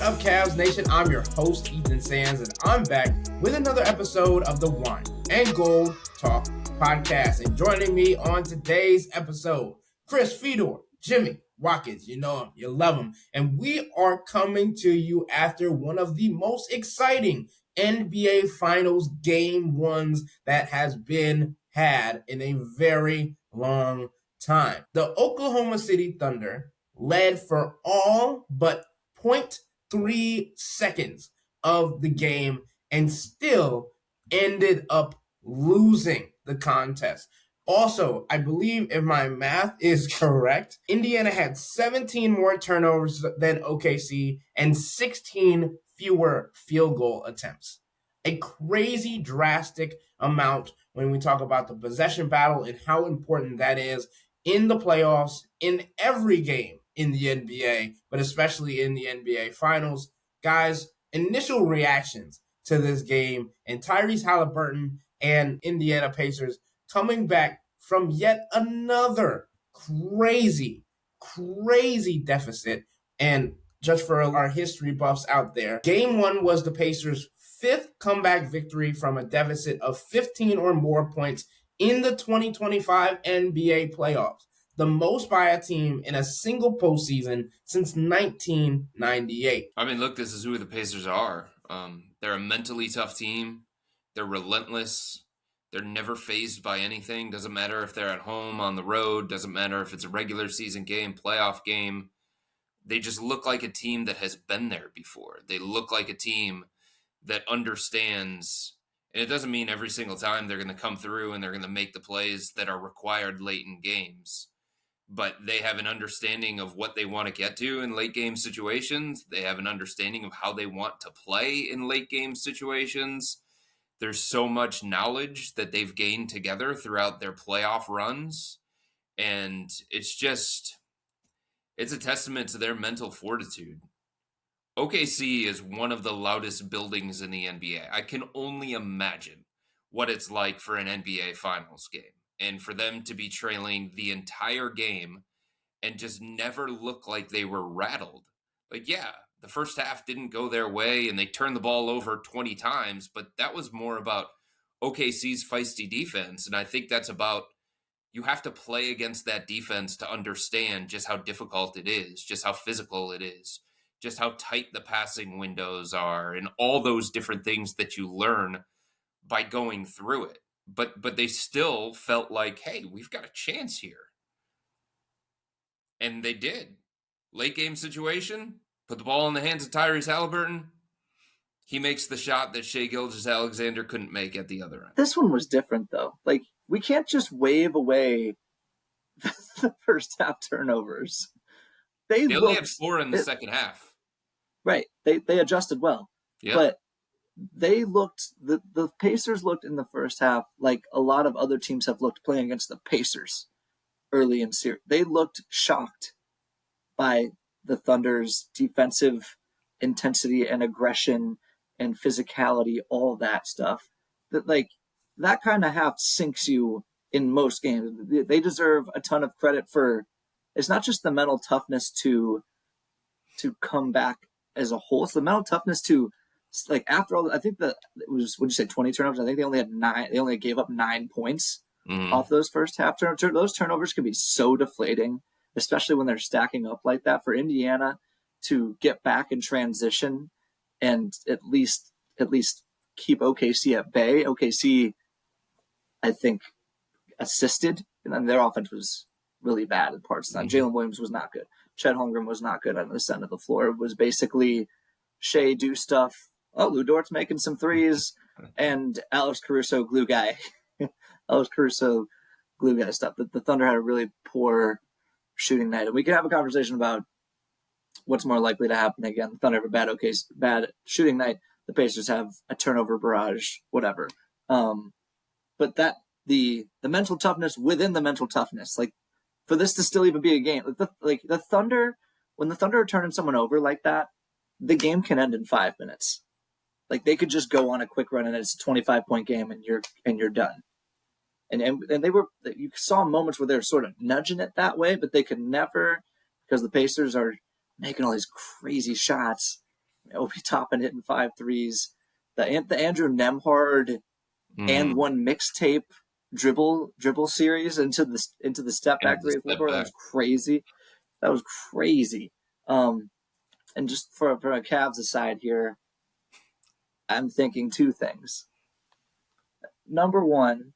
up, Cavs Nation? I'm your host, Ethan Sands, and I'm back with another episode of the Wine and Gold Talk podcast. And joining me on today's episode, Chris, Fedor, Jimmy Watkins. You know him, you love him. And we are coming to you after one of the most exciting NBA Finals Game 1s that has been had in a very long time. The Oklahoma City Thunder led for all but 0.3 seconds of the game and still ended up losing the contest. Also, I believe if my math is correct, Indiana had 17 more turnovers than OKC and 16 fewer field goal attempts. A crazy drastic amount when we talk about the possession battle and how important that is in the playoffs, in every game in the NBA, but especially in the NBA Finals. Guys, initial reactions to this game and Tyrese Halliburton and Indiana Pacers coming back from yet another crazy deficit. And just for our history buffs out there, Game 1 was the Pacers' fifth comeback victory from a deficit of 15 or more points in the 2025 NBA playoffs, the most by a team in a single postseason since 1998. I mean, look, this is who the Pacers are. They're a mentally tough team. They're relentless. They're never fazed by anything. Doesn't matter if they're at home, on the road. Doesn't matter if it's a regular season game, playoff game. They just look like a team that has been there before. They look like a team that understands, and it doesn't mean every single time they're going to come through and they're going to make the plays that are required late in games. But they have an understanding of what they want to get to in late game situations. They have an understanding of how they want to play in late game situations. There's so much knowledge that they've gained together throughout their playoff runs. And it's a testament to their mental fortitude. OKC is one of the loudest buildings in the NBA. I can only imagine what it's like for an NBA Finals game. And for them to be trailing the entire game and just never look like they were rattled. Like, yeah, the first half didn't go their way and they turned the ball over 20 times, but that was more about OKC's feisty defense. And I think that's about, you have to play against that defense to understand just how difficult it is, just how physical it is, just how tight the passing windows are, and all those different things that you learn by going through it. But they still felt like, hey, we've got a chance here. And they did. Late game situation, put the ball in the hands of Tyrese Halliburton. He makes the shot that Shai Gilgeous-Alexander couldn't make at the other end. This one was different, though. Like, we can't just wave away the first half turnovers. They only had 4 in the second half. Right. They adjusted well. Yeah. But they looked, the Pacers looked in the first half like a lot of other teams have looked playing against the Pacers early in series. They looked shocked by the Thunder's defensive intensity and aggression and physicality, all that stuff. That kind of half sinks you in most games. They deserve a ton of credit for, it's not just the mental toughness to come back as a whole. It's the mental toughness to, like, after all, I think that it was, what'd you say, 20 turnovers? I think they only had 9. They only gave up 9 points off those first half turnovers. Those turnovers can be so deflating, especially when they're stacking up like that. For Indiana to get back in transition and at least keep OKC at bay. OKC, I think, assisted, and their offense was really bad in parts of that. Jalen Williams was not good. Chet Holmgren was not good on this end of the floor. It was basically Shai do stuff. Oh, Lou Dort's making some threes, and Alex Caruso glue guy. Alex Caruso glue guy stuff. The Thunder had a really poor shooting night, and we can have a conversation about what's more likely to happen again. The Thunder have a bad shooting night. The Pacers have a turnover barrage, whatever. But that the mental toughness within the mental toughness, like for this to still even be a game, like the Thunder, when the Thunder are turning someone over like that, the game can end in 5 minutes. Like they could just go on a quick run and it's a 25-point game and you're done. And they were, you saw moments where they were sort of nudging it that way, but they could never, because the Pacers are making all these crazy shots. Obi Toppin hitting 5 threes. The Andrew Nembhard and one mixtape dribble series into the step back three floor. That was crazy. And just for a Cavs aside here, I'm thinking two things. Number one,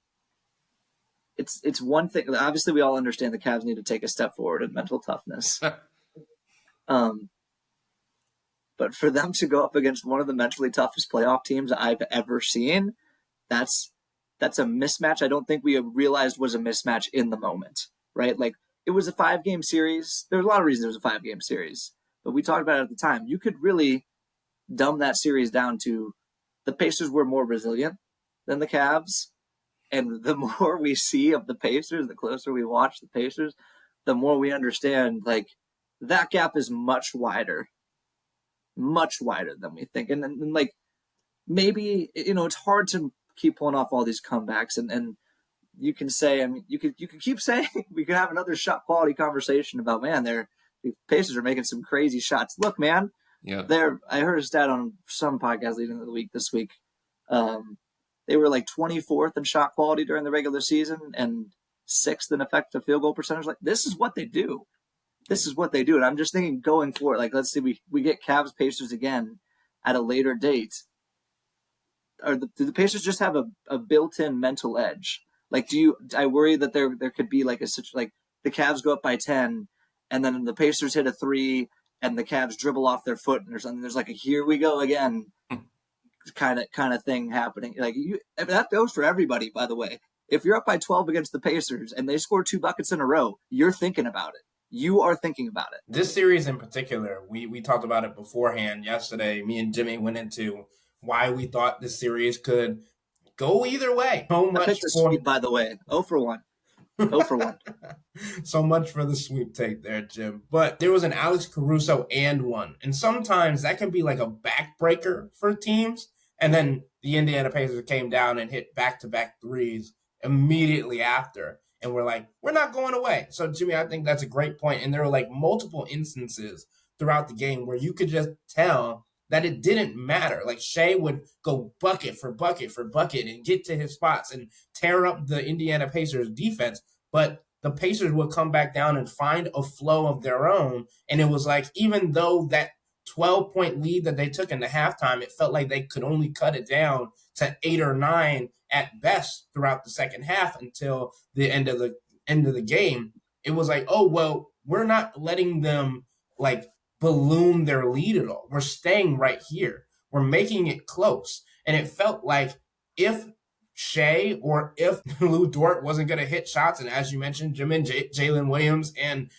it's one thing. Obviously, we all understand the Cavs need to take a step forward in mental toughness. But for them to go up against one of the mentally toughest playoff teams I've ever seen, that's a mismatch I don't think we realized was a mismatch in the moment, right? Like, it was a 5-game series. There's a lot of reasons it was a 5-game series, but we talked about it at the time. You could really dumb that series down to the Pacers were more resilient than the Cavs. And the more we see of the Pacers, the closer we watch the Pacers, the more we understand, like, that gap is much wider than we think. And like, maybe, it's hard to keep pulling off all these comebacks. And you can say, I mean, you could keep saying, we could have another shot quality conversation about, man, the Pacers are making some crazy shots. Look, man, I heard a stat on some podcast leading into the week this week. They were like 24th in shot quality during the regular season and 6th in effective field goal percentage. Like, this is what they do. And I'm just thinking going forward, like, let's see, we get Cavs Pacers again at a later date. Do the Pacers just have a built-in mental edge? Like, I worry that there could be like like the Cavs go up by 10 and then the Pacers hit a 3 and the Cavs dribble off their foot and there's like a here we go again kind of thing happening. Like, that goes for everybody, by the way. If you're up by 12 against the Pacers and they score 2 buckets in a row, you're thinking about it. You are thinking about it. This series in particular, we talked about it beforehand yesterday. Me and Jimmy went into why we thought this series could go either way. I picked a sweep, by the way. 0 for 1. 0 for 1. So much for the sweep take there, Jim. But there was an Alex Caruso and one. And sometimes that can be like a backbreaker for teams. And then the Indiana Pacers came down and hit back-to-back threes immediately after. And we're like, we're not going away. So, Jimmy, I think that's a great point. And there were like multiple instances throughout the game where you could just tell that it didn't matter. Like, Shea would go bucket for bucket for bucket and get to his spots and tear up the Indiana Pacers defense. But the Pacers would come back down and find a flow of their own. And it was like, even though that 12-point lead that they took in the halftime, it felt like they could only cut it down to 8 or 9 at best throughout the second half until the end of the game. It was like, oh, well, we're not letting them like balloon their lead at all. We're staying right here. We're making it close. And it felt like if Shea or if Lou Dort wasn't going to hit shots, and as you mentioned, Jim and Jalen Williams and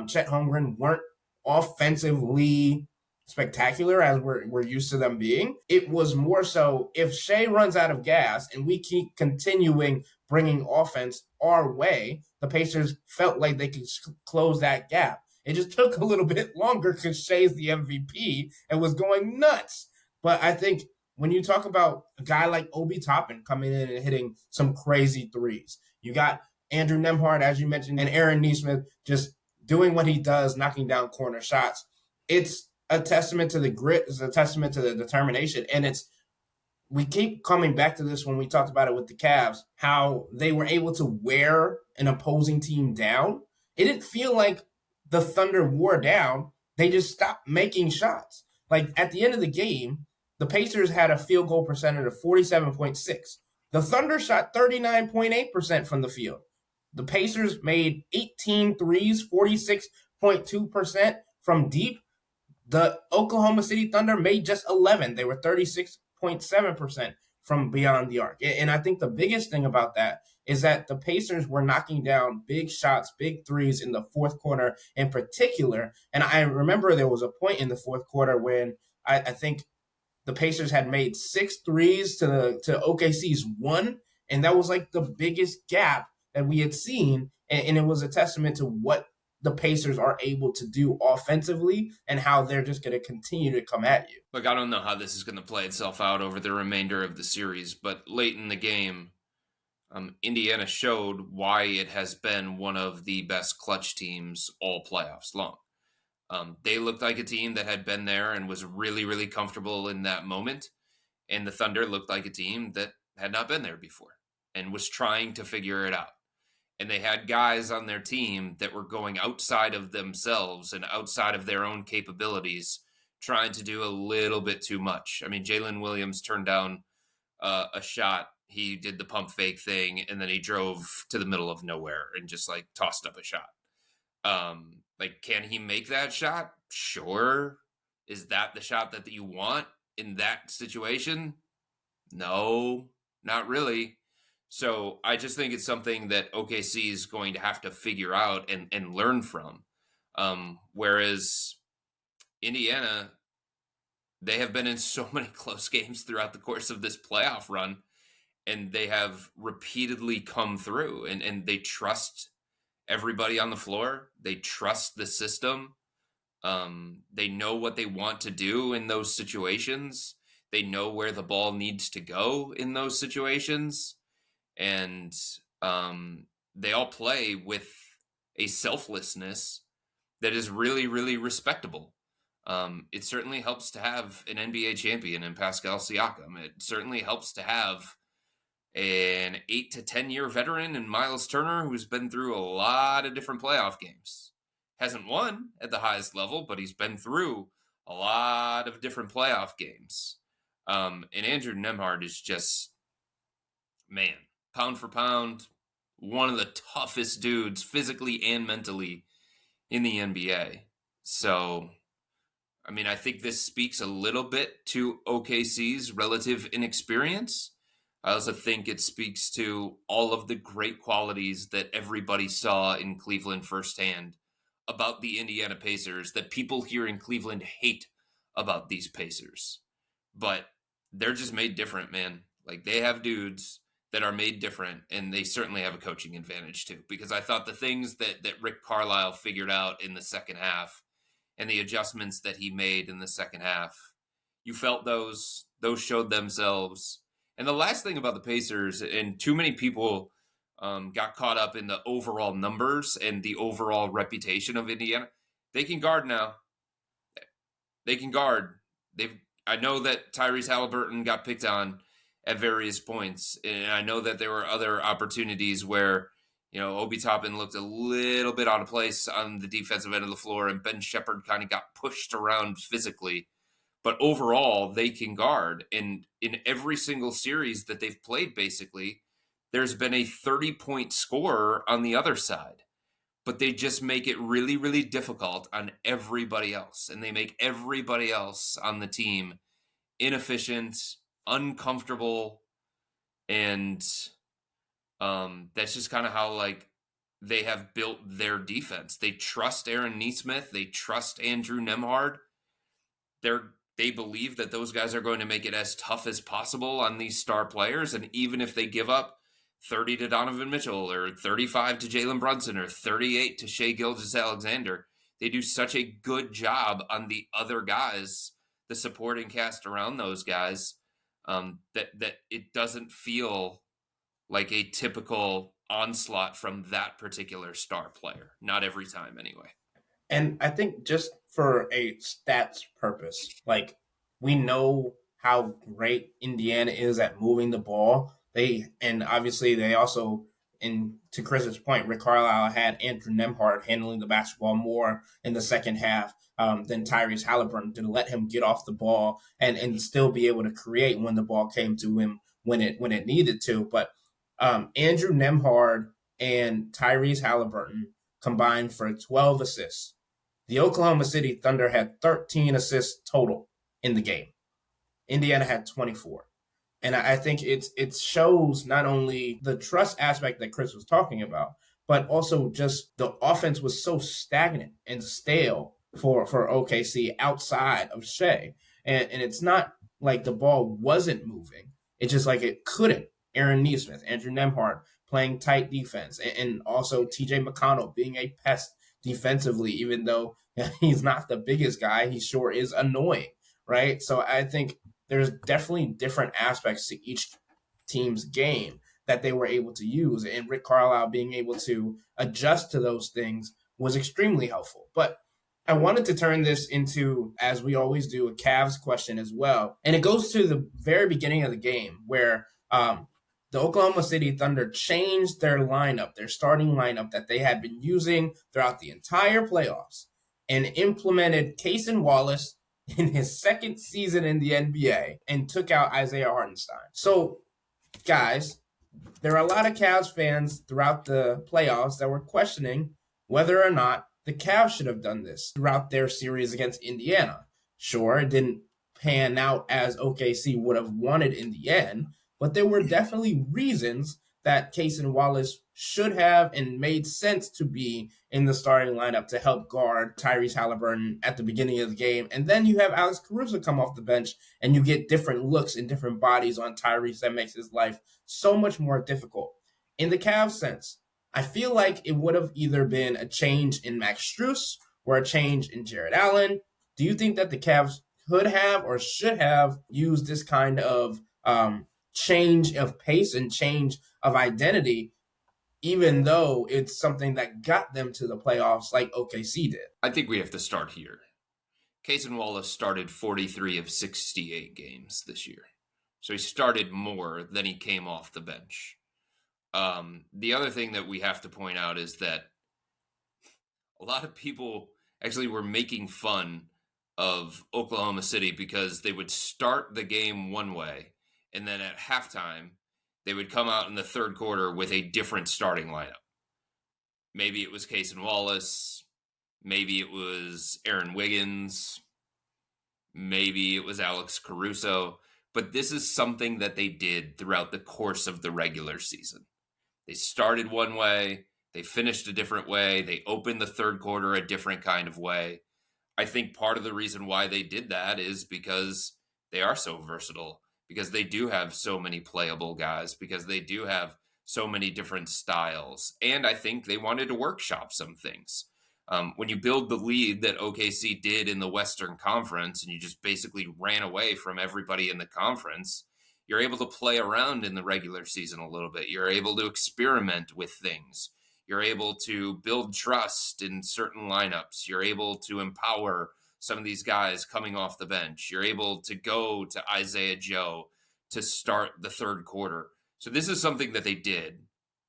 Chet Holmgren weren't offensively spectacular as we're used to them being. It was more so if Shea runs out of gas and we keep continuing bringing offense our way, the Pacers felt like they could close that gap. It just took a little bit longer because Shea's the MVP and was going nuts. But I think when you talk about a guy like Obi Toppin coming in and hitting some crazy threes, you got Andrew Nembhard, as you mentioned, and Aaron Nesmith just doing what he does, knocking down corner shots. It's a testament to the grit. It's a testament to the determination. And we keep coming back to this when we talked about it with the Cavs, how they were able to wear an opposing team down. It didn't feel like the Thunder wore down. They just stopped making shots. Like, at the end of the game, the Pacers had a field goal percentage of 47.6. The Thunder shot 39.8% from the field. The Pacers made 18 threes, 46.2% from deep. The Oklahoma City Thunder made just 11. They were 36.7% from beyond the arc. And I think the biggest thing about that is that the Pacers were knocking down big shots, big threes in the fourth quarter in particular. And I remember there was a point in the fourth quarter when I think the Pacers had made 6 threes to OKC's 1. And that was like the biggest gap that we had seen. And it was a testament to what the Pacers are able to do offensively and how they're just going to continue to come at you. Look, I don't know how this is going to play itself out over the remainder of the series, but late in the game, Indiana showed why it has been one of the best clutch teams all playoffs long. They looked like a team that had been there and was really, really comfortable in that moment. And the Thunder looked like a team that had not been there before and was trying to figure it out. And they had guys on their team that were going outside of themselves and outside of their own capabilities, trying to do a little bit too much. I mean, Jalen Williams turned down a shot. He did the pump fake thing, and then he drove to the middle of nowhere and just like tossed up a shot. Like, can he make that shot? Sure. Is that the shot that you want in that situation? No, not really. So I just think it's something that OKC is going to have to figure out and learn from. Whereas Indiana, they have been in so many close games throughout the course of this playoff run, and they have repeatedly come through, and they trust everybody on the floor. They trust the system. They know what they want to do in those situations. They know where the ball needs to go in those situations. And they all play with a selflessness that is really, really respectable. It certainly helps to have an NBA champion in Pascal Siakam. It certainly helps to have an 8 to 10 year veteran in Miles Turner, who's been through a lot of different playoff games. Hasn't won at the highest level, but he's been through a lot of different playoff games. And Andrew Nembhard is just, man, pound for pound, one of the toughest dudes physically and mentally in the NBA. So, I mean, I think this speaks a little bit to OKC's relative inexperience. I also think it speaks to all of the great qualities that everybody saw in Cleveland firsthand about the Indiana Pacers that people here in Cleveland hate about these Pacers. But they're just made different, man. Like, they have dudes that are made different, and they certainly have a coaching advantage too, because I thought the things that Rick Carlisle figured out in the second half and the adjustments that he made in the second half, you felt those showed themselves. And the last thing about the Pacers, and too many people got caught up in the overall numbers and the overall reputation of Indiana, they can guard now. They can guard. I know that Tyrese Halliburton got picked on at various points, and I know that there were other opportunities where, you know, Obi Toppin looked a little bit out of place on the defensive end of the floor, and Ben Shepherd kind of got pushed around physically. But overall, they can guard. And in every single series that they've played, basically, there's been a 30-point scorer on the other side. But they just make it really, really difficult on everybody else. And they make everybody else on the team inefficient, uncomfortable. And that's just kind of how, like, they have built their defense. They trust Aaron Nesmith. They trust Andrew Nembhard. They believe that those guys are going to make it as tough as possible on these star players. And even if they give up 30 to Donovan Mitchell or 35 to Jalen Brunson or 38 to Shai Gilgeous-Alexander, they do such a good job on the other guys, the supporting cast around those guys, that it doesn't feel like a typical onslaught from that particular star player. Not every time, anyway. And I think just for a stats purpose, like, we know how great Indiana is at moving the ball. And obviously they also, and to Chris's point, Rick Carlisle had Andrew Nembhard handling the basketball more in the second half than Tyrese Halliburton, to let him get off the ball and still be able to create when the ball came to him when it needed to. But Andrew Nembhard and Tyrese Halliburton combined for 12 assists. The Oklahoma City Thunder had 13 assists total in the game. Indiana had 24. And I think it shows not only the trust aspect that Chris was talking about, but also just the offense was so stagnant and stale for OKC outside of Shai. And it's not like the ball wasn't moving. It's just like it couldn't. Aaron Nesmith, Andrew Nembhard playing tight defense, and also TJ McConnell being a pest defensively, even though he's not the biggest guy, he sure is annoying, right? So I think there's definitely different aspects to each team's game that they were able to use, and Rick Carlisle being able to adjust to those things was extremely helpful. But I wanted to turn this into, as we always do, a Cavs question as well. And it goes to the very beginning of the game where the Oklahoma City Thunder changed their lineup, their starting lineup that they had been using throughout the entire playoffs, and implemented Cason Wallace in his second season in the NBA and took out Isaiah Hartenstein. So, guys, there are a lot of Cavs fans throughout the playoffs that were questioning whether or not the Cavs should have done this throughout their series against Indiana. Sure, it didn't pan out as OKC would have wanted in the end, but there were definitely reasons that Cason Wallace should have and made sense to be in the starting lineup to help guard Tyrese Halliburton at the beginning of the game. And then you have Alex Caruso come off the bench and you get different looks and different bodies on Tyrese that makes his life so much more difficult. In the Cavs sense, I feel like it would have either been a change in Max Strus or a change in Jared Allen. Do you think that the Cavs could have or should have used this kind of change of pace and change of identity, even though it's something that got them to the playoffs like OKC did? I think we have to start here. Cason Wallace started 43 of 68 games this year. So he started more than he came off the bench. The other thing that we have to point out is that a lot of people actually were making fun of Oklahoma City because they would start the game one way, and then at halftime, they would come out in the third quarter with a different starting lineup. Maybe it was Cason Wallace. Maybe it was Aaron Wiggins. Maybe it was Alex Caruso. But this is something that they did throughout the course of the regular season. They started one way. They finished a different way. They opened the third quarter a different kind of way. I think part of the reason why they did that is because they are so versatile, because they do have so many playable guys, because they do have so many different styles. And I think they wanted to workshop some things. When you build the lead that OKC did in the Western Conference and you just basically ran away from everybody in the conference, you're able to play around in the regular season a little bit. You're able to experiment with things. You're able to build trust in certain lineups. You're able to empower some of these guys coming off the bench. You're able to go to Isaiah Joe to start the third quarter. So this is something that they did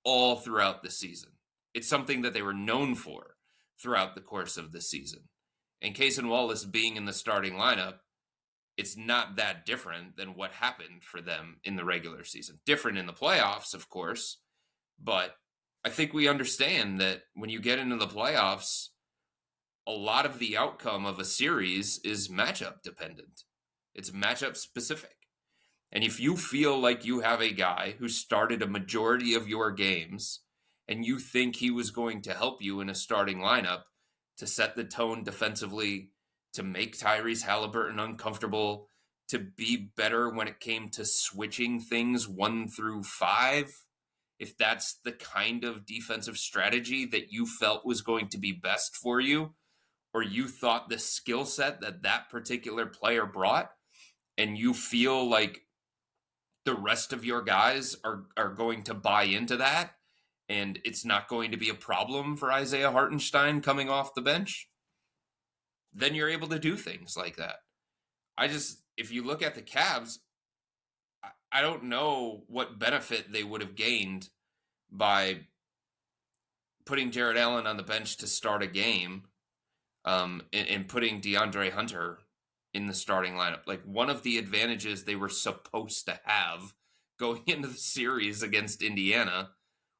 all throughout the season. It's something that they were known for throughout the course of the season. And Cason Wallace being in the starting lineup, it's not that different than what happened for them in the regular season. Different in the playoffs, of course, but I think we understand that when you get into the playoffs, a lot of the outcome of a series is matchup dependent. It's matchup specific. And if you feel like you have a guy who started a majority of your games and you think he was going to help you in a starting lineup to set the tone defensively, to make Tyrese Halliburton uncomfortable, to be better when it came to switching things 1 through 5, if that's the kind of defensive strategy that you felt was going to be best for you, or you thought the skill set that that particular player brought, and you feel like the rest of your guys are going to buy into that, and it's not going to be a problem for Isaiah Hartenstein coming off the bench, then you're able to do things like that. If you look at the Cavs, I don't know what benefit they would have gained by putting Jared Allen on the bench to start a game, and putting DeAndre Hunter in the starting lineup. Like, one of the advantages they were supposed to have going into the series against Indiana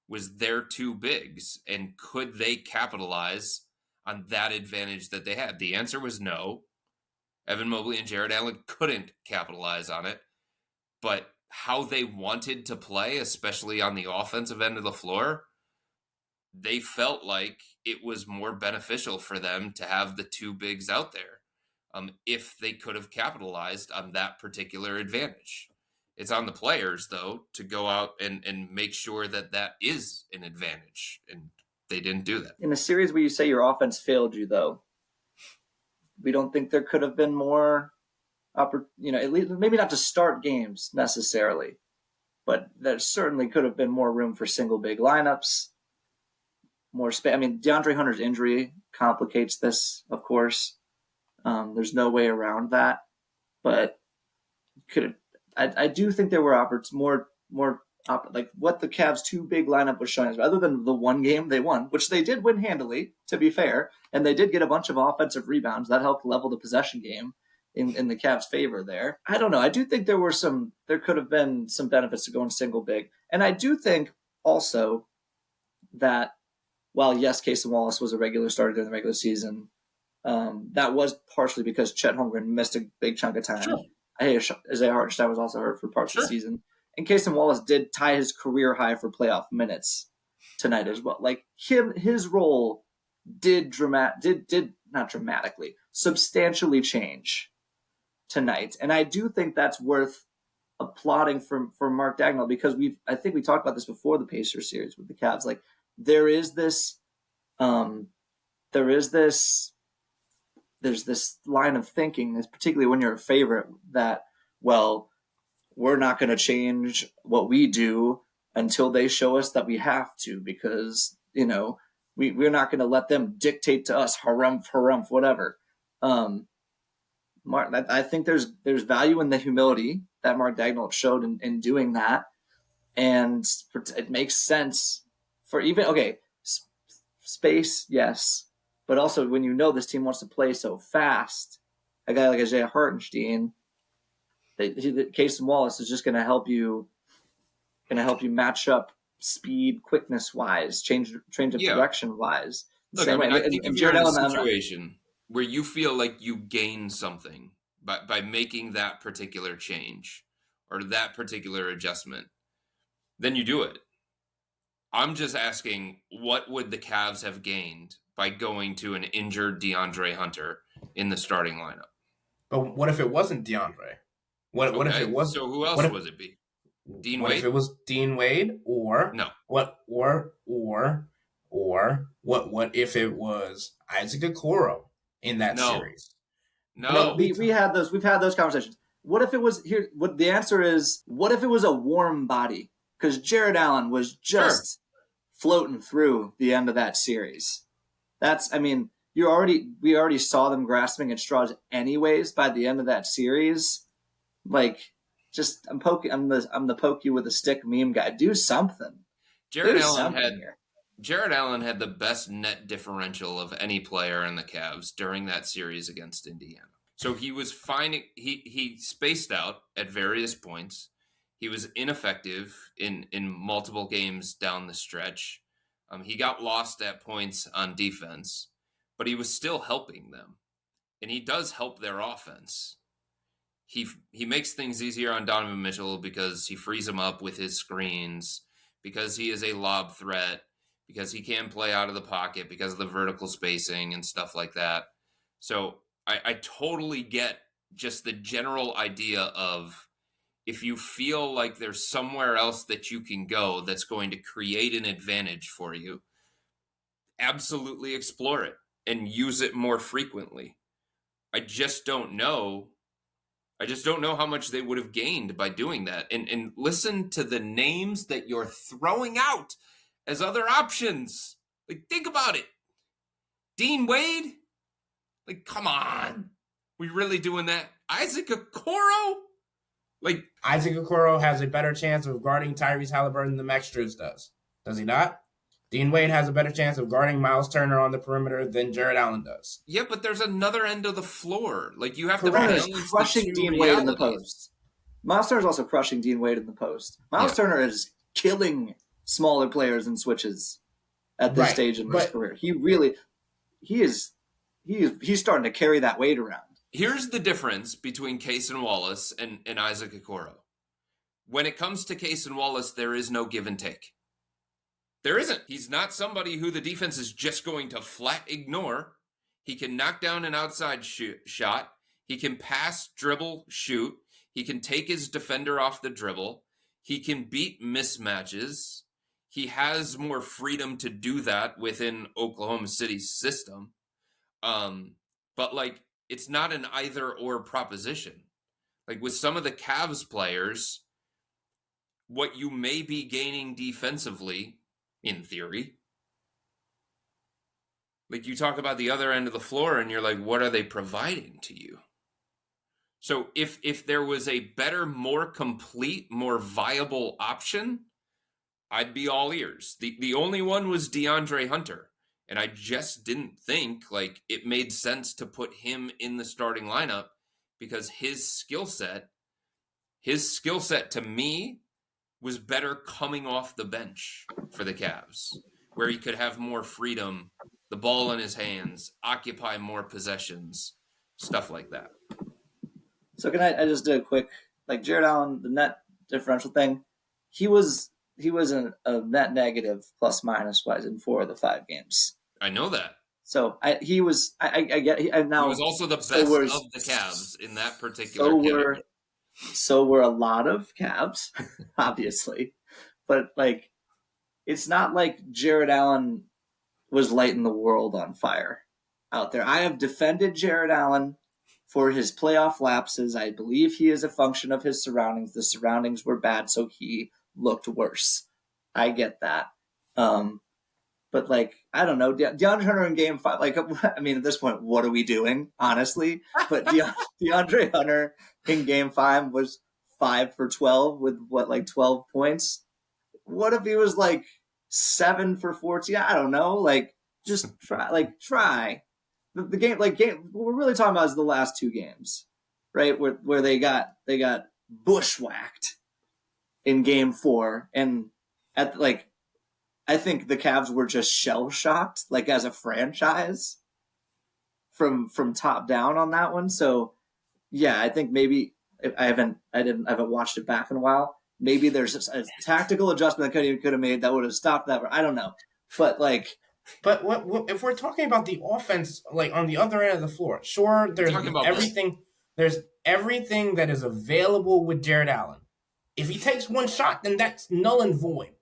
was their two bigs. And could they capitalize on that advantage that they had? The answer was no. Evan Mobley and Jared Allen couldn't capitalize on it. But how they wanted to play, especially on the offensive end of the floor, they felt like it was more beneficial for them to have the two bigs out there, if they could have capitalized on that particular advantage. It's on the players, though, to go out and make sure that that is an advantage, and they didn't do that. In a series where you say your offense failed you, though, we don't think there could have been more, at least maybe not to start games necessarily, but there certainly could have been more room for single big lineups, more space. I mean, DeAndre Hunter's injury complicates this, of course. There's no way around that. But I do think there were more like what the Cavs' two big lineup was showing us. Other than the one game they won, which they did win handily, to be fair, and they did get a bunch of offensive rebounds that helped level the possession game in the Cavs' favor there. I don't know. I do think there could have been some benefits to going single big. And I do think also that while, yes, Casey Wallace was a regular starter during the regular season, that was partially because Chet Holmgren missed a big chunk of time. Sure. Isaiah Hartenstein was also hurt for parts of the season. And Casey Wallace did tie his career high for playoff minutes tonight as well. Like his role did not dramatically, substantially change tonight. And I do think that's worth applauding for Mark Daigneault, because I think we talked about this before the Pacers series with the Cavs. Like there's this line of thinking, particularly when you're a favorite, that, well, we're not going to change what we do until they show us that we have to, because, we're not going to let them dictate to us, harumph, whatever. Mark, I think there's value in the humility that Mark Daigneault showed in doing that. And it makes sense for space, yes. But also when this team wants to play so fast, a guy like Isaiah Hartenstein, Casey Wallace is just going to help you match up speed, quickness wise, change of direction wise. Look, I think if you're in a situation where you feel like you gain something by making that particular change or that particular adjustment, then you do it. I'm just asking, what would the Cavs have gained by going to an injured DeAndre Hunter in the starting lineup? But what if it wasn't DeAndre? What if it was? So who else was it be? Dean Wade? What if it was Dean Wade? Or no? What if it was Isaac Okoro in that series? No, we had those. We've had those conversations. What if it was here? What the answer is? What if it was a warm body? Because Jared Allen was just floating through the end of that series. We already saw them grasping at straws anyways by the end of that series. Like, I'm the poke you with a stick meme guy. Do something. Jared Allen had the best net differential of any player in the Cavs during that series against Indiana. So he was finding he spaced out at various points. He was ineffective in multiple games down the stretch. He got lost at points on defense, but he was still helping them. And he does help their offense. He makes things easier on Donovan Mitchell because he frees him up with his screens, because he is a lob threat, because he can play out of the pocket because of the vertical spacing and stuff like that. So I totally get just the general idea of, if you feel like there's somewhere else that you can go that's going to create an advantage for you, absolutely explore it and use it more frequently. I just don't know how much they would have gained by doing that. And listen to the names that you're throwing out as other options. Like, think about it. Dean Wade? Like, come on. We really doing that? Isaac Okoro? Like, Isaac Okoro has a better chance of guarding Tyrese Halliburton than Max Strus does. Does he not? Dean Wade has a better chance of guarding Miles Turner on the perimeter than Jared Allen does. Yeah, but there's another end of the floor. Like, you have to balance crushing Dean Wade in the post. Miles Turner is also crushing Dean Wade in the post. Miles Turner is killing smaller players and switches at this stage in his career. He's starting to carry that weight around. Here's the difference between Case and Wallace and Isaac Okoro. When it comes to Case and Wallace, there is no give and take. There isn't. He's not somebody who the defense is just going to flat ignore. He can knock down an outside shot. He can pass, dribble, shoot. He can take his defender off the dribble. He can beat mismatches. He has more freedom to do that within Oklahoma City's system. But, like, it's not an either-or proposition. Like, with some of the Cavs players, what you may be gaining defensively, in theory, Like, you talk about the other end of the floor, and you're like, what are they providing to you? So if there was a better, more complete, more viable option, I'd be all ears. The only one was DeAndre Hunter, and I just didn't think like it made sense to put him in the starting lineup because his skill set to me was better coming off the bench for the Cavs, where he could have more freedom, the ball in his hands, occupy more possessions, stuff like that. So can I just do a quick, like Jared Allen, the net differential thing, he was a net negative plus minus wise in 4 of the 5 games. I know that. So I get now he was also the best of the Cavs in that particular category. So were a lot of Cavs, obviously, but like it's not like Jared Allen was lighting the world on fire out there. I have defended Jared Allen for his playoff lapses. I believe he is a function of his surroundings. The surroundings were bad, so he looked worse. I get that. But like, I don't know, DeAndre Hunter in game 5, like, I mean, at this point, what are we doing, honestly? But DeAndre Hunter in game 5 was 5 for 12 with like 12 points. What if he was like 7 for 14? I don't know. Like, just try. The game, what we're really talking about is the last 2 games, right? Where they got bushwhacked in game 4, and at like, I think the Cavs were just shell shocked, like as a franchise, from top down on that one. So, yeah, I think maybe I haven't watched it back in a while. Maybe there's a tactical adjustment that could have made that would have stopped that. I don't know, but like. But what if we're talking about the offense, like on the other end of the floor? Sure, there's everything. There's everything that is available with Jared Allen. If he takes one shot, then that's null and void.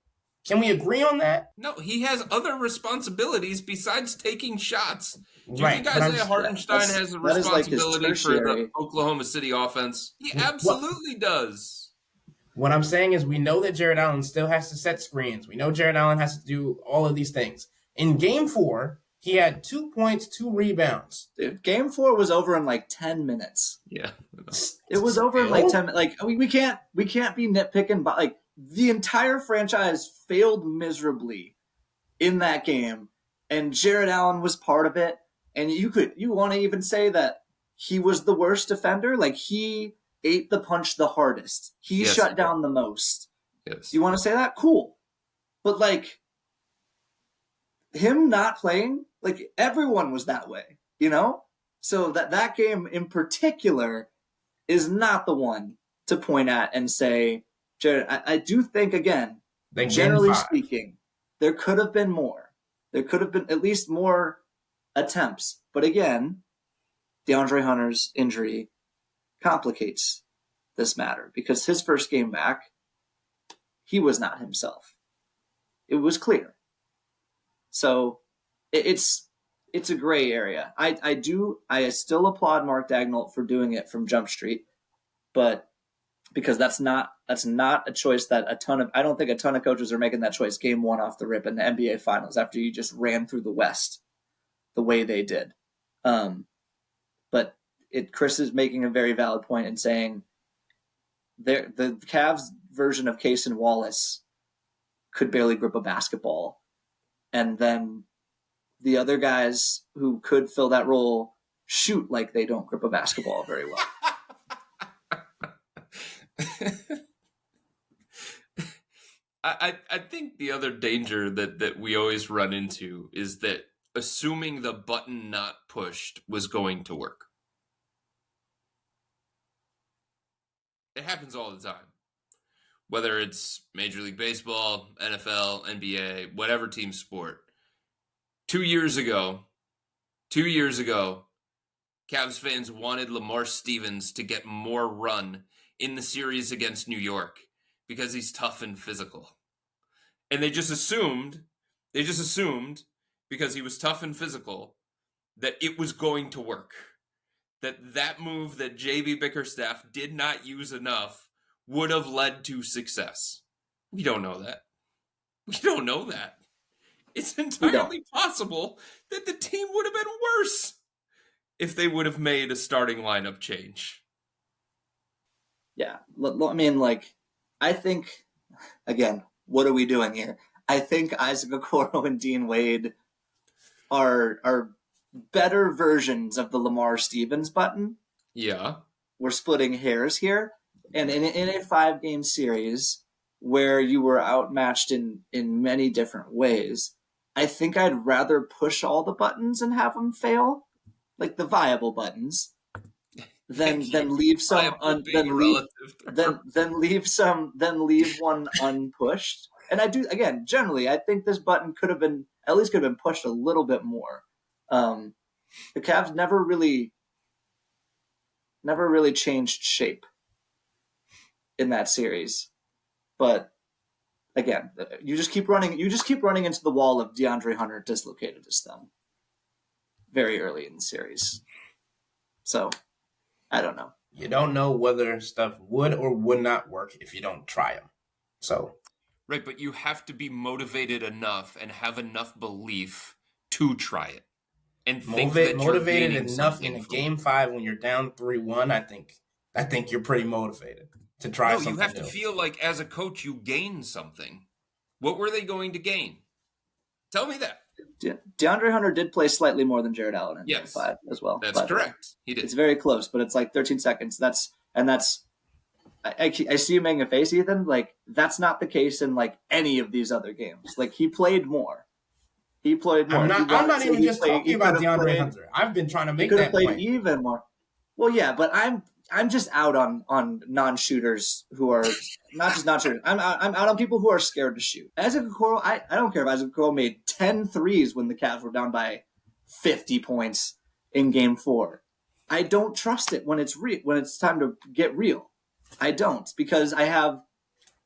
Can we agree on that? No, he has other responsibilities besides taking shots. Do you right, think Isaiah Hartenstein has a responsibility for the Oklahoma City offense? He absolutely does. What I'm saying is we know that Jared Allen still has to set screens. We know Jared Allen has to do all of these things. In game 4, he had 2 points, 2 rebounds. Dude, game 4 was over in like 10 minutes. Yeah. It was over in like 10 minutes. Like, we can't be nitpicking, but like the entire franchise failed miserably in that game, and Jared Allen was part of it. And you want to even say that he was the worst defender? Like, he ate the punch the hardest. He shut down the most. Yes. You want to say that? Cool. But like, him not playing, like everyone was that way, you know? So that game in particular is not the one to point at and say, Jared, I do think, again, generally speaking, there could have been more. There could have been at least more attempts. But again, DeAndre Hunter's injury complicates this matter because his first game back, he was not himself. It was clear. So it's a gray area. I still applaud Mark Daigneault for doing it from Jump Street, but because that's not a choice that I don't think a ton of coaches are making that choice game 1 off the rip in the NBA Finals after you just ran through the West the way they did. But Chris is making a very valid point in saying the Cavs version of Case and Wallace could barely grip a basketball. And then the other guys who could fill that role shoot like they don't grip a basketball very well. I think the other danger that we always run into is that assuming the button not pushed was going to work. It happens all the time. Whether it's Major League Baseball, NFL, NBA, whatever team sport. 2 years ago, Cavs fans wanted Lamar Stevens to get more run in the series against New York because he's tough and physical. And they just assumed because he was tough and physical that it was going to work. That move that JB Bickerstaff did not use enough would have led to success. We don't know that. It's entirely possible that the team would have been worse if they would have made a starting lineup change. Yeah. I mean, like, I think, again, what are we doing here? I think Isaac Okoro and Dean Wade are better versions of the Lamar Stevens button. Yeah. We're splitting hairs here. And in a 5-game series where you were outmatched in many different ways, I think I'd rather push all the buttons and have them fail, like the viable buttons, than leave some leave one unpushed. And I do, again, generally, I think this button could have been pushed a little bit more. The Cavs never really changed shape in that series, but again, you just keep running into the wall of DeAndre Hunter dislocated his thumb very early in the series. So I don't know. You don't know whether stuff would or would not work if you don't try them. So right, but you have to be motivated enough and have enough belief to try it. And think that motivated enough in a game 5 when you're down 3-1. I think you're pretty motivated to try something. No, you have to feel like as a coach you gain something. What were they going to gain? Tell me that. DeAndre Hunter did play slightly more than Jared Allen in game 5 as well. That's correct. He did. It's very close, but it's like 13 seconds. I see you making a face, Ethan. Like, that's not the case in like any of these other games. Like, he played more. I'm not even just talking about DeAndre Hunter. I've been trying to make that point. He could have played even more. Well, yeah, but I'm just out on non-shooters who are not just non-shooters. I'm out on people who are scared to shoot. Isaac Okoro, I don't care if Isaac Okoro made 10 threes when the Cavs were down by 50 points in game 4. I don't trust it when it's time to get real. I don't, because I have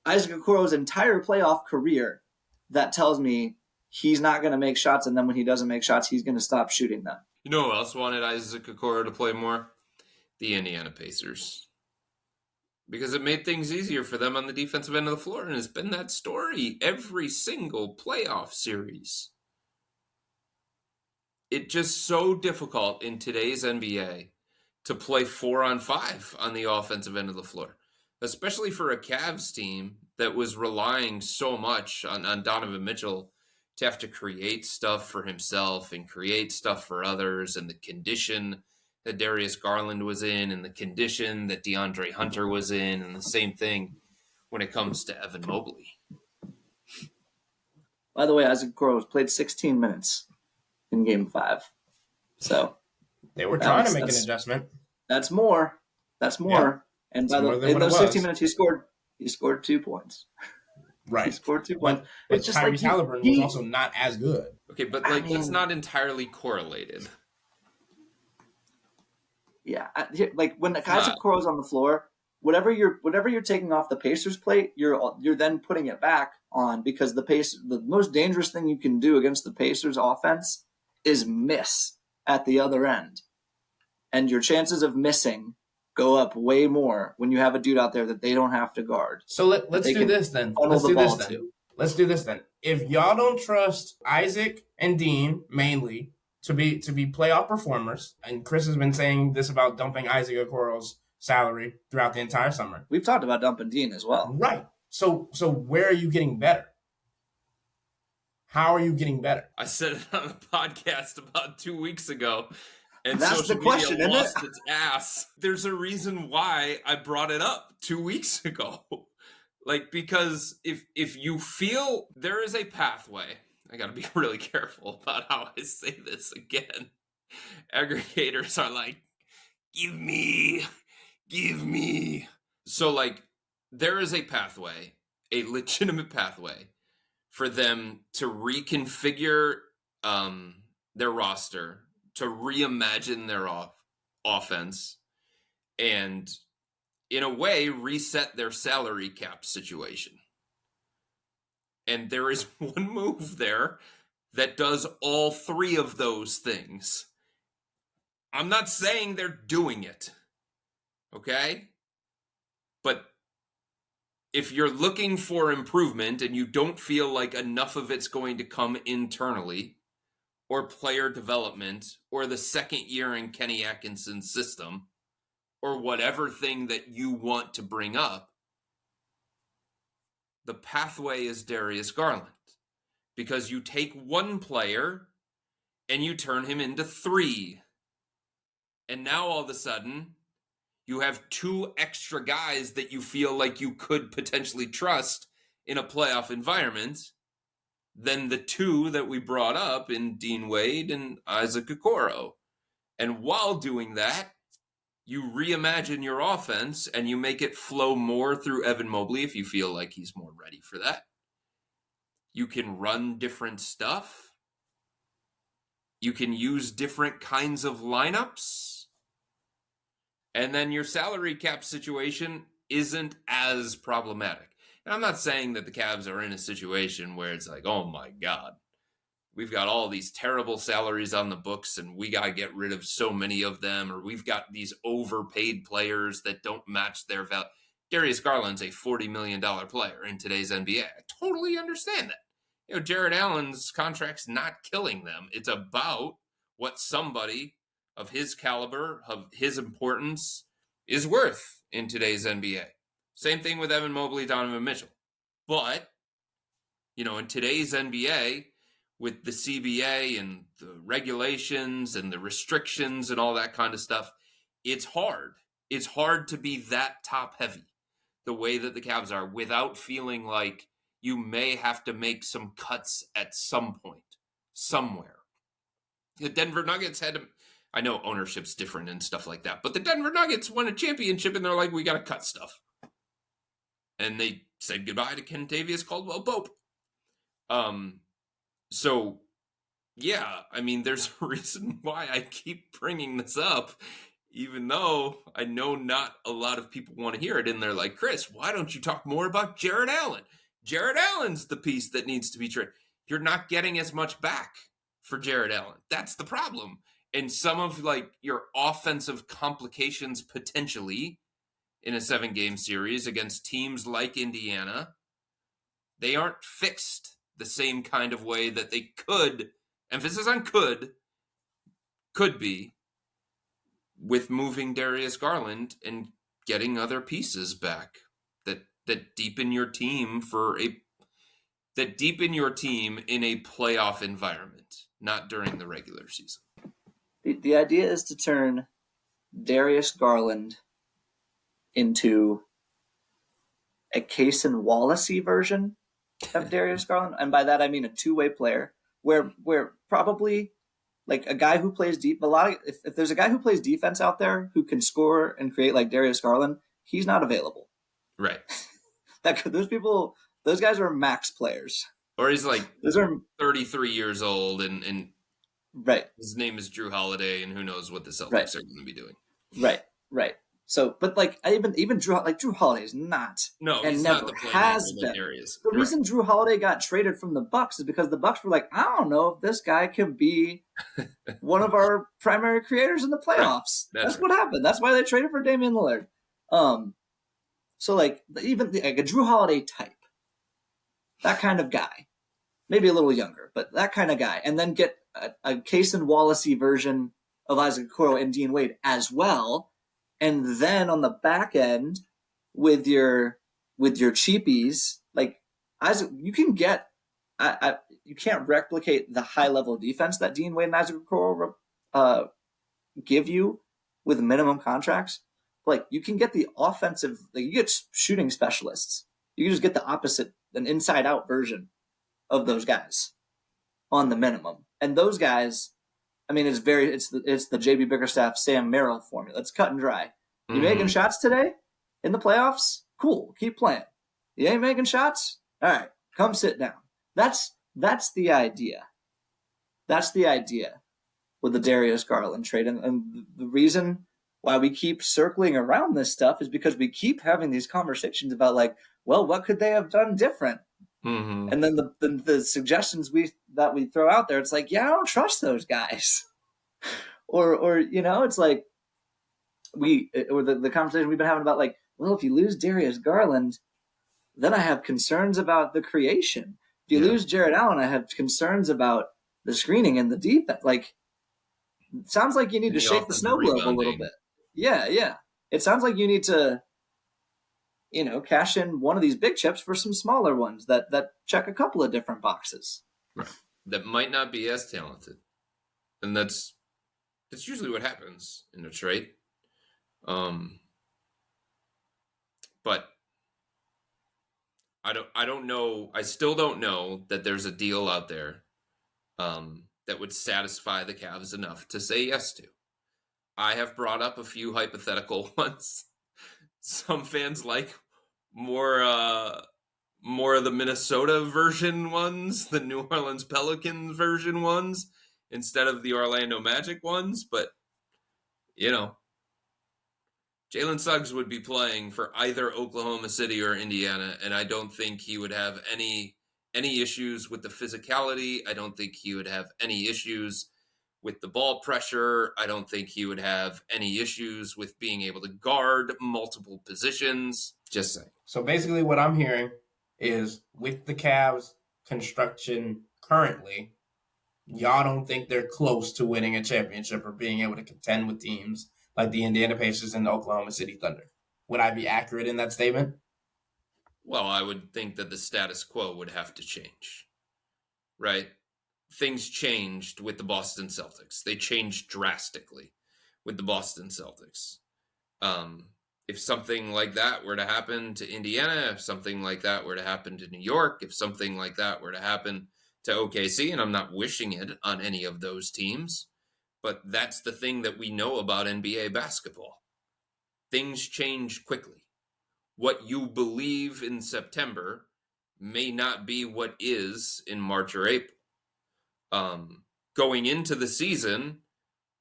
Isaac Okoro's entire playoff career that tells me he's not going to make shots, and then when he doesn't make shots, he's going to stop shooting them. You know who else wanted Isaac Okoro to play more? The Indiana Pacers. Because it made things easier for them on the defensive end of the floor, and it's been that story every single playoff series. It's just so difficult in today's NBA to play 4-on-5 on the offensive end of the floor, especially for a Cavs team that was relying so much on Donovan Mitchell to have to create stuff for himself and create stuff for others, and the condition that Darius Garland was in and the condition that DeAndre Hunter was in, and the same thing when it comes to Evan Mobley. By the way, Isaac Okoro played 16 minutes in game 5. So they were trying to make an adjustment. That's more. Yeah. And in those 16 minutes, he scored 2 points. Right. He scored 2 points. But it's just Tyrese Halliburton was also not as good. Okay, but that's not entirely correlated. Yeah, like when Isaac Okoro's on the floor, whatever you're taking off the Pacers plate, you're then putting it back on, because the most dangerous thing you can do against the Pacers offense is miss at the other end, and your chances of missing go up way more when you have a dude out there that they don't have to guard. So let's do this then. Let's do this then. If y'all don't trust Isaac and Dean mainly to be playoff performers, and Chris has been saying this about dumping Isaac Okoro's salary throughout the entire summer. We've talked about dumping Dean as well. Right. So where are you getting better? How are you getting better? I said it on the podcast about 2 weeks ago, and that's social the question, media lost its ass. There's a reason why I brought it up 2 weeks ago. Like, because if you feel there is a pathway, I got to be really careful about how I say this again. Aggregators are like, give me. So, like, there is a pathway, a legitimate pathway for them to reconfigure their roster, to reimagine their offense, and in a way reset their salary cap situation. And there is one move there that does all 3 of those things. I'm not saying they're doing it, okay? But if you're looking for improvement and you don't feel like enough of it's going to come internally or player development or the second year in Kenny Atkinson's system or whatever thing that you want to bring up, the pathway is Darius Garland. Because you take one player and you turn him into 3. And now all of a sudden, you have 2 extra guys that you feel like you could potentially trust in a playoff environment than the 2 that we brought up in Dean Wade and Isaac Okoro. And while doing that, you reimagine your offense and you make it flow more through Evan Mobley if you feel like he's more ready for that. You can run different stuff. You can use different kinds of lineups. And then your salary cap situation isn't as problematic. And I'm not saying that the Cavs are in a situation where it's like, oh my God, we've got all these terrible salaries on the books and we got to get rid of so many of them, or we've got these overpaid players that don't match their value. Darius Garland's a $40 million player in today's NBA. I totally understand that. Jared Allen's contract's not killing them. It's about what somebody of his caliber, of his importance, is worth in today's NBA. Same thing with Evan Mobley, Donovan Mitchell. But, in today's NBA, with the CBA and the regulations and the restrictions and all that kind of stuff, it's hard. It's hard to be that top heavy the way that the Cavs are without feeling like you may have to make some cuts at some point, somewhere. The Denver Nuggets had to, I know ownership's different and stuff like that, but the Denver Nuggets won a championship and they're like, we got to cut stuff. And they said goodbye to Kentavious Caldwell-Pope. So, yeah, there's a reason why I keep bringing this up, even though I know not a lot of people want to hear it. And they're like, Chris, why don't you talk more about Jared Allen? Jared Allen's the piece that needs to be traded. You're not getting as much back for Jared Allen. That's the problem. And some of your offensive complications potentially in a 7-game series against teams like Indiana, they aren't fixed the same kind of way that they could, emphasis on could be, with moving Darius Garland and getting other pieces back that deepen your team in a playoff environment, not during the regular season. The idea is to turn Darius Garland into a Case and Wallace-y version of Darius Garland, and by that I mean a 2-way player, where probably a guy who plays deep. If there's a guy who plays defense out there who can score and create like Darius Garland, he's not available. Right. Those guys are max players. Or he's 33 years old and right. His name is Drew Holiday, and who knows what the Celtics are going to be doing. Right. So, but even Drew Holiday is not. No, and he's never not the has been. The reason Drew Holiday got traded from the Bucks is because the Bucks were like, I don't know if this guy can be one of our primary creators in the playoffs. Right. That's what happened. That's why they traded for Damian Lillard. So even a Drew Holiday type, that kind of guy, maybe a little younger, but that kind of guy, and then get a Case and Wallace-y version of Isaac Okoro and Dean Wade as well. And then on the back end, with your cheapies, Isaac, you can get. You can't replicate the high level of defense that Dean Wade and Isaac Okoro give you with minimum contracts. You can get the offensive. You get shooting specialists. You can just get the opposite, an inside out version of those guys on the minimum. And those guys, it's the JB Bickerstaff, Sam Merrill formula. It's cut and dry. You making shots today in the playoffs? Cool. Keep playing. You ain't making shots? All right. Come sit down. That's the idea. That's the idea with the Darius Garland trade. And the reason why we keep circling around this stuff is because we keep having these conversations about what could they have done different? Mm-hmm. And then the suggestions that we throw out there, it's I don't trust those guys. or it's the conversation we've been having about if you lose Darius Garland, then I have concerns about the creation. If you lose Jared Allen, I have concerns about the screening and the defense. Like, it sounds like you need to shake the snow globe a little bit. Yeah. It sounds like you need to, cash in one of these big chips for some smaller ones that check a couple of different boxes. Right. That might not be as talented. And that's usually what happens in a trade. But I don't know. I still don't know that there's a deal out there that would satisfy the Cavs enough to say yes to. I have brought up a few hypothetical ones. Some fans like more of the Minnesota version ones, the New Orleans Pelicans version ones, instead of the Orlando Magic ones. But, Jalen Suggs would be playing for either Oklahoma City or Indiana, and I don't think he would have any issues with the physicality. I don't think he would have any issues with the ball pressure. I don't think he would have any issues with being able to guard multiple positions. Just saying. So basically what I'm hearing is with the Cavs construction currently, y'all don't think they're close to winning a championship or being able to contend with teams like the Indiana Pacers and the Oklahoma City Thunder. Would I be accurate in that statement? Well, I would think that the status quo would have to change, right? Things changed with the Boston Celtics. They changed drastically with the Boston Celtics. If something like that were to happen to Indiana, if something like that were to happen to New York, if something like that were to happen to OKC, and I'm not wishing it on any of those teams, but that's the thing that we know about NBA basketball. Things change quickly. What you believe in September may not be what is in March or April. Going into the season,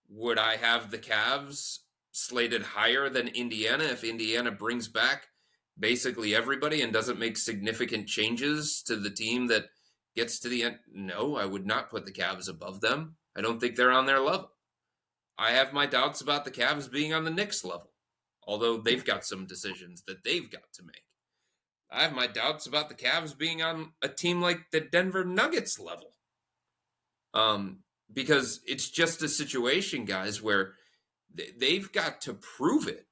would I have the Cavs slated higher than Indiana if Indiana brings back basically everybody and doesn't make significant changes to the team that gets to the end? No, I would not put the Cavs above them. I don't think they're on their level. I have my doubts about the Cavs being on the Knicks level, although they've got some decisions that they've got to make. I have my doubts about the Cavs being on a team like the Denver Nuggets level. Because it's just a situation, guys, where they've got to prove it.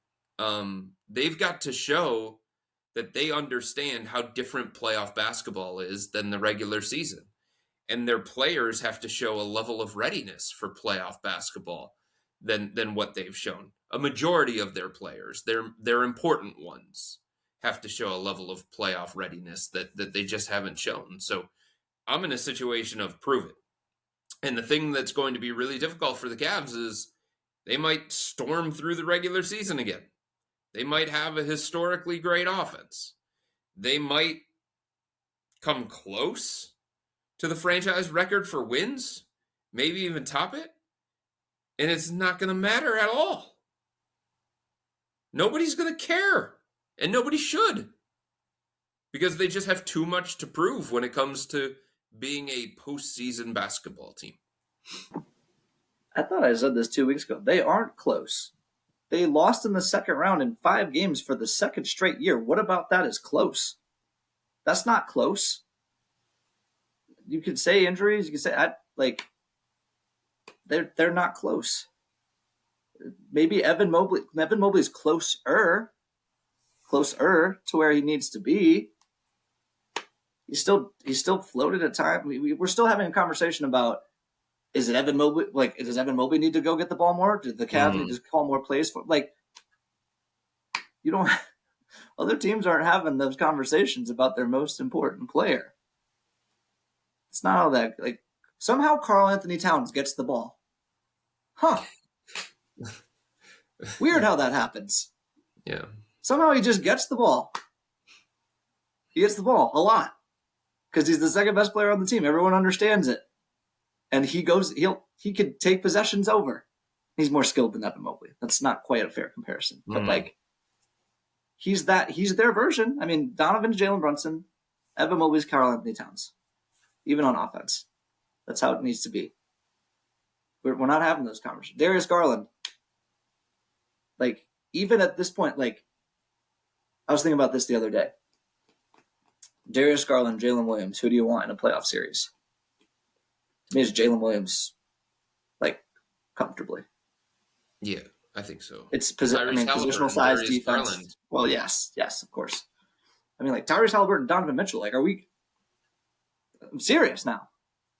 They've got to show that they understand how different playoff basketball is than the regular season. And their players have to show a level of readiness for playoff basketball than what they've shown. A majority of their players, their important ones, have to show a level of playoff readiness that they just haven't shown. So I'm in a situation of prove it. And the thing that's going to be really difficult for the Cavs is they might storm through the regular season again. They might have a historically great offense. They might come close to the franchise record for wins, maybe even top it, and it's not going to matter at all. Nobody's going to care, and nobody should, because they just have too much to prove when it comes to being a postseason basketball team. I thought I said this 2 weeks ago. They aren't close. They lost in the second round in 5 games for the second straight year. What about that is close? That's not close. You could say injuries. You could say they're not close. Maybe Evan Mobley. Evan Mobley's closer to where he needs to be. He's still floated at time. We're still having a conversation about, is it Evan Mobley? Like, does Evan Mobley need to go get the ball more? Did the Cavs need to call more plays for? Like, you don't. Other teams aren't having those conversations about their most important player. It's not all that. Like, somehow Karl Anthony Towns gets the ball. Huh. Weird how that happens. Yeah. Somehow he just gets the ball. He gets the ball a lot because he's the second best player on the team. Everyone understands it. And he could take possessions over. He's more skilled than Evan Mobley. That's not quite a fair comparison. But he's their version. I mean, Donovan's Jalen Brunson, Evan Mobley's Karl Anthony Towns. Even on offense. That's how it needs to be. We're not having those conversations. Darius Garland. Like, even at this point, like, I was thinking about this the other day. Darius Garland, Jalen Williams. Who do you want in a playoff series? To me, it's Jalen Williams, like, comfortably. Yeah, I think so. It's Tyrese positional Halliburton, size, Darius defense. Garland. Well, yes, of course. I mean, like, Tyrese Halliburton, Donovan Mitchell. Like, are we? I'm serious now.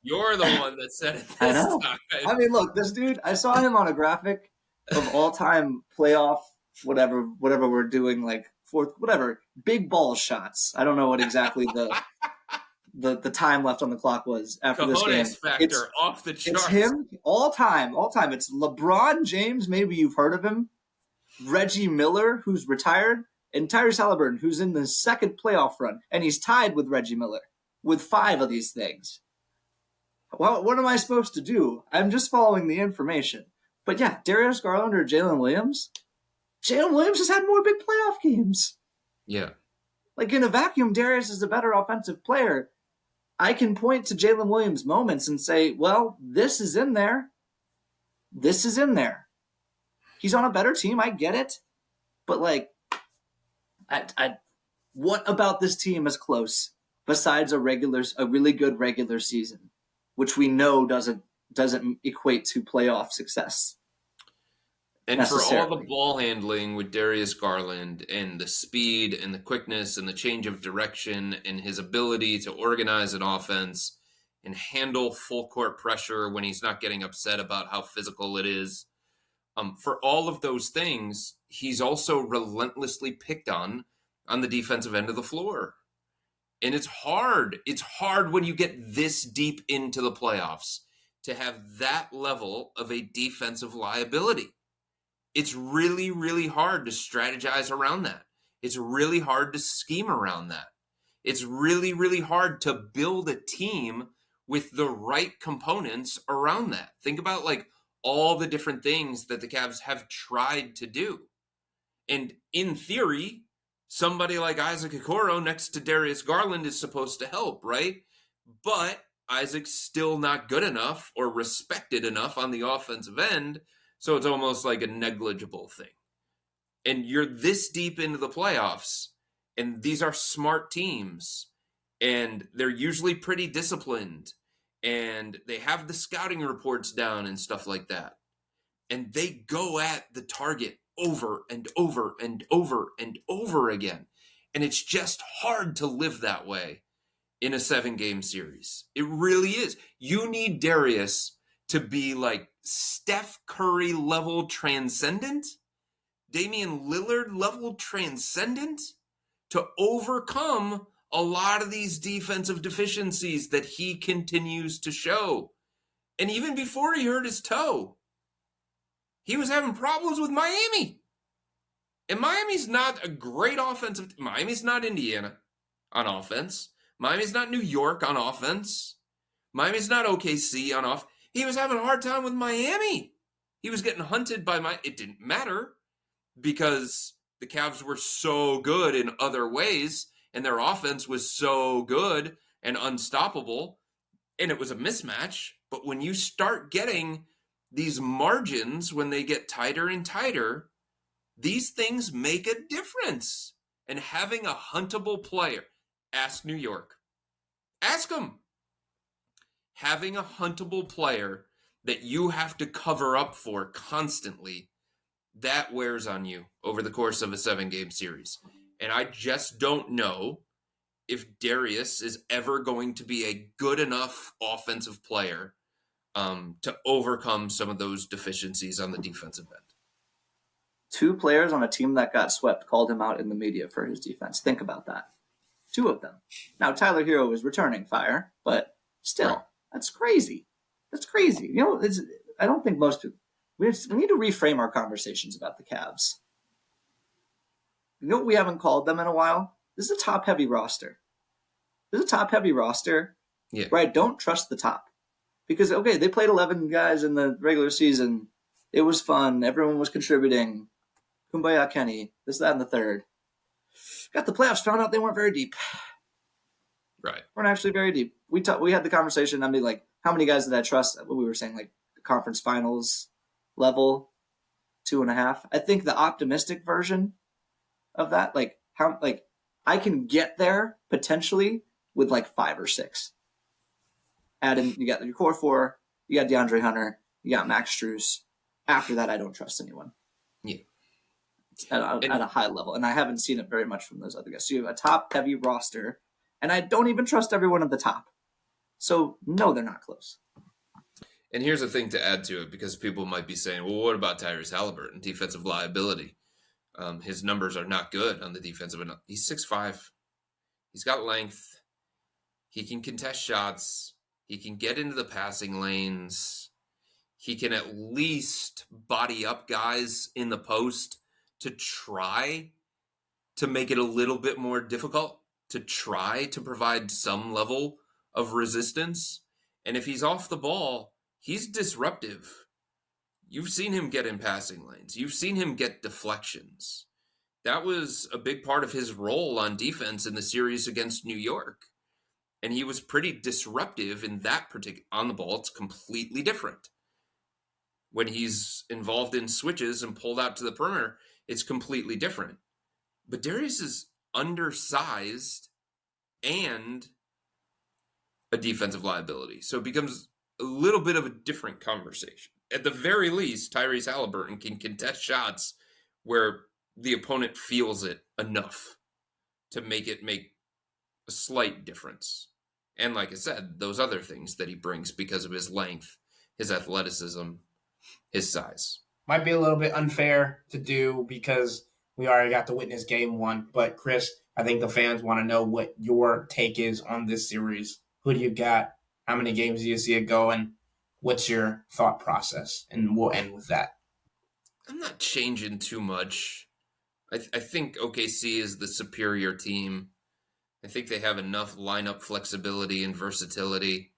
You're the one that said it this I know. time. I mean, look, this dude. I saw him on a graphic of all-time playoff whatever we're doing, like fourth whatever big ball shots. I don't know what exactly the time left on the clock was after this game. Factor off the charts. It's him all time. It's LeBron James. Maybe you've heard of him. Reggie Miller, who's retired, and Tyrese Halliburton, who's in the second playoff run, and he's tied with Reggie Miller with 5 of these things. Well, what am I supposed to do? I'm just following the information. But yeah, Darius Garland or Jalen Williams. Jalen Williams has had more big playoff games. Yeah. Like, in a vacuum, Darius is a better offensive player. I can point to Jalen Williams' moments and say, well, this is in there. This is in there. He's on a better team. I get it. But, like, what about this team is close besides a really good regular season, which we know doesn't equate to playoff success? And for all the ball handling with Darius Garland and the speed and the quickness and the change of direction and his ability to organize an offense and handle full court pressure when he's not getting upset about how physical it is, for all of those things, he's also relentlessly picked on the defensive end of the floor. And it's hard. It's hard when you get this deep into the playoffs to have that level of a defensive liability. It's really, really hard to strategize around that. It's really hard to scheme around that. It's really, really hard to build a team with the right components around that. Think about, like, all the different things that the Cavs have tried to do. And in theory, somebody like Isaac Okoro next to Darius Garland is supposed to help, right? But Isaac's still not good enough or respected enough on the offensive end, so it's almost like a negligible thing. And you're this deep into the playoffs, and these are smart teams, and they're usually pretty disciplined, and they have the scouting reports down and stuff like that. And they go at the target over and over and over and over again. And it's just hard to live that way in a 7-game series. It really is. You need Darius to be like Steph Curry level transcendent, Damian Lillard level transcendent, to overcome a lot of these defensive deficiencies that he continues to show. And even before he hurt his toe, he was having problems with Miami. And Miami's not a great offensive. Miami's not Indiana on offense. Miami's not New York on offense. Miami's not OKC on offense. He was having a hard time with Miami. He was getting hunted by It didn't matter because the Cavs were so good in other ways and their offense was so good and unstoppable, and it was a mismatch. But when you start getting these margins, when they get tighter and tighter, these things make a difference. And having a huntable player, ask New York. Ask them. Having a huntable player that you have to cover up for constantly, that wears on you over the course of a 7-game series. And I just don't know if Darius is ever going to be a good enough offensive player to overcome some of those deficiencies on the defensive end. 2 players on a team that got swept called him out in the media for his defense. Think about that. 2 of them. Now, Tyler Hero is returning fire, but still, right. That's crazy. That's crazy. You know, I don't think most people, we need to reframe our conversations about the Cavs. You know what we haven't called them in a while? This is a top-heavy roster. Yeah. Right? Don't trust the top. Because, okay, they played 11 guys in the regular season. It was fun. Everyone was contributing. Kumbaya Kenny, this, that, and the third. Got the playoffs, found out they weren't very deep. Right. Weren't actually very deep. We had the conversation. I mean, like, how many guys did I trust? What we were saying, like, the conference finals level, 2.5. I think the optimistic version of that, I can get there potentially with like 5 or 6. Add in, you got your core 4, you got DeAndre Hunter, you got Max Strus. After that, I don't trust anyone. Yeah. At a high level. And I haven't seen it very much from those other guys. So you have a top-heavy roster, and I don't even trust everyone at the top. So, no, they're not close. And here's a thing to add to it, because people might be saying, well, what about Tyrese Halliburton, defensive liability? His numbers are not good on the defensive end. He's 6'5". He's got length. He can contest shots. He can get into the passing lanes. He can at least body up guys in the post to try to make it a little bit more difficult, to try to provide some level of resistance. And if he's off the ball, he's disruptive. You've seen him get in passing lanes. You've seen him get deflections. That was a big part of his role on defense in the series against New York. And he was pretty disruptive in that particular, on the ball. It's completely different. When he's involved in switches and pulled out to the perimeter, it's completely different. But Darius is undersized and a defensive liability. So it becomes a little bit of a different conversation. At the very least, Tyrese Halliburton can contest shots where the opponent feels it enough to make it make a slight difference. And like I said, those other things that he brings because of his length, his athleticism, his size. Might be a little bit unfair to do because we already got to witness game 1. But Chris, I think the fans want to know what your take is on this series. Who do you got? How many games do you see it going? What's your thought process? And we'll end with that. I'm not changing too much. I think OKC is the superior team. I think they have enough lineup flexibility and versatility.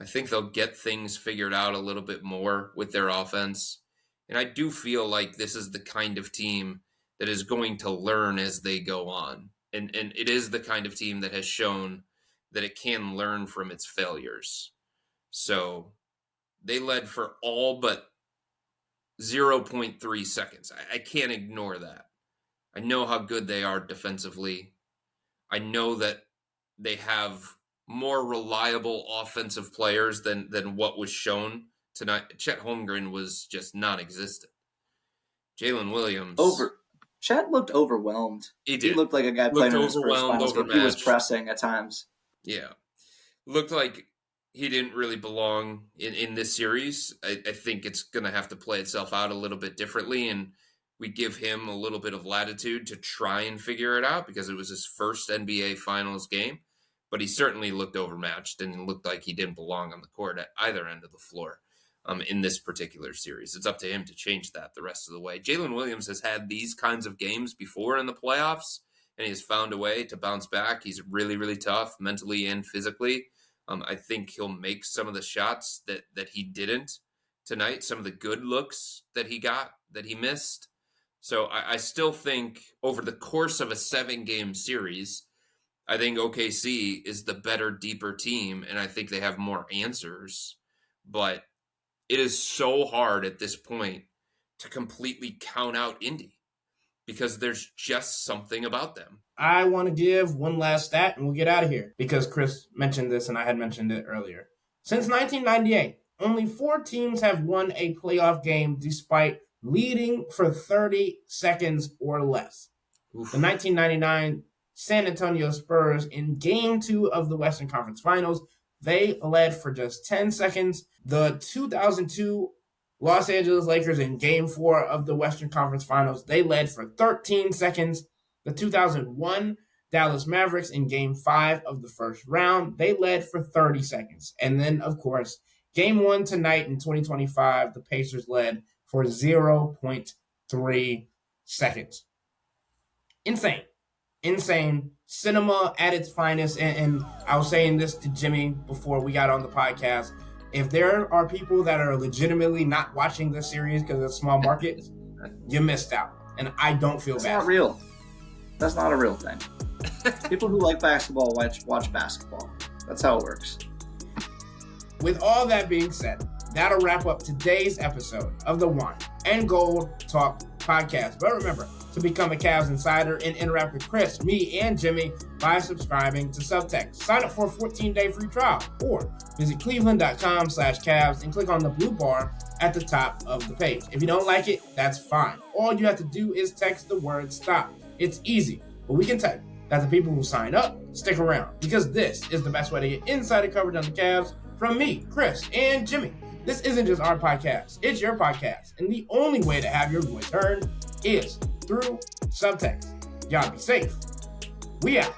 I think they'll get things figured out a little bit more with their offense. And I do feel like this is the kind of team that is going to learn as they go on. And it is the kind of team that has shown that it can learn from its failures. So they led for all but 0.3 seconds. I can't ignore that. I know how good they are defensively. I know that they have more reliable offensive players than what was shown tonight. Chet Holmgren was just non-existent. Jalen Williams. Chet looked overwhelmed. He did. He looked like a guy playing in his first finals game. He was pressing at times. Yeah. Looked like he didn't really belong in this series. I think it's going to have to play itself out a little bit differently, and we give him a little bit of latitude to try and figure it out because it was his first NBA Finals game. But he certainly looked overmatched and looked like he didn't belong on the court at either end of the floor in this particular series. It's up to him to change that the rest of the way. Jalen Williams has had these kinds of games before in the playoffs, and he has found a way to bounce back. He's really, really tough mentally and physically. I think he'll make some of the shots that he didn't tonight, some of the good looks that he got, that he missed. So I still think over the course of a 7-game series, I think OKC is the better, deeper team, and I think they have more answers. But it is so hard at this point to completely count out Indy because there's just something about them. I want to give one last stat, and we'll get out of here because Chris mentioned this, and I had mentioned it earlier. Since 1998, only 4 teams have won a playoff game despite leading for 30 seconds or less. Oof. The 1999 San Antonio Spurs in Game 2 of the Western Conference Finals, they led for just 10 seconds. The 2002 Los Angeles Lakers in Game 4 of the Western Conference Finals, they led for 13 seconds. The 2001 Dallas Mavericks in Game 5 of the first round, they led for 30 seconds. And then, of course, Game 1 tonight in 2025, the Pacers led for 0.3 seconds. Insane. Cinema at its finest. And I was saying this to Jimmy before we got on the podcast. If there are people that are legitimately not watching this series because it's small markets, you missed out. And I don't feel bad. That's not real. That's not a real thing. People who like basketball watch basketball. That's how it works. With all that being said, that'll wrap up today's episode of the Wine and Gold Talk podcast. But remember to become a Cavs insider and interact with Chris, me, and Jimmy by subscribing to Subtext. Sign up for a 14-day free trial or visit cleveland.com/Cavs and click on the blue bar at the top of the page. If you don't like it, that's fine. All you have to do is text the word STOP. It's easy, but we can tell you that the people who sign up stick around, because this is the best way to get insider coverage on the Cavs from me, Chris, and Jimmy. This isn't just our podcast, it's your podcast, and the only way to have your voice heard is through Subtext. Y'all be safe. We out.